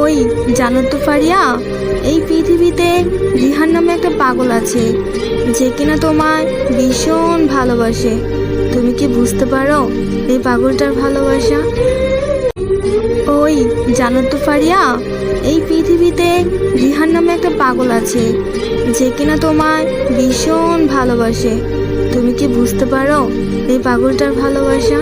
ওই জানো তো ফারিয়া, এই পৃথিবীতে রিহান নামে একটা পাগল আছে যে কিনা তোমায় ভীষণ ভালোবাসে। তুমি কি বুঝতে পারো এই পাগলটার ভালোবাসা? ওই জানো তো ফারিয়া, এই পৃথিবীতে রিহান নামে একটা পাগল আছে যে কিনা তোমায় ভীষণ ভালোবাসে। তুমি কি বুঝতে পারো এই পাগলটার ভালোবাসা?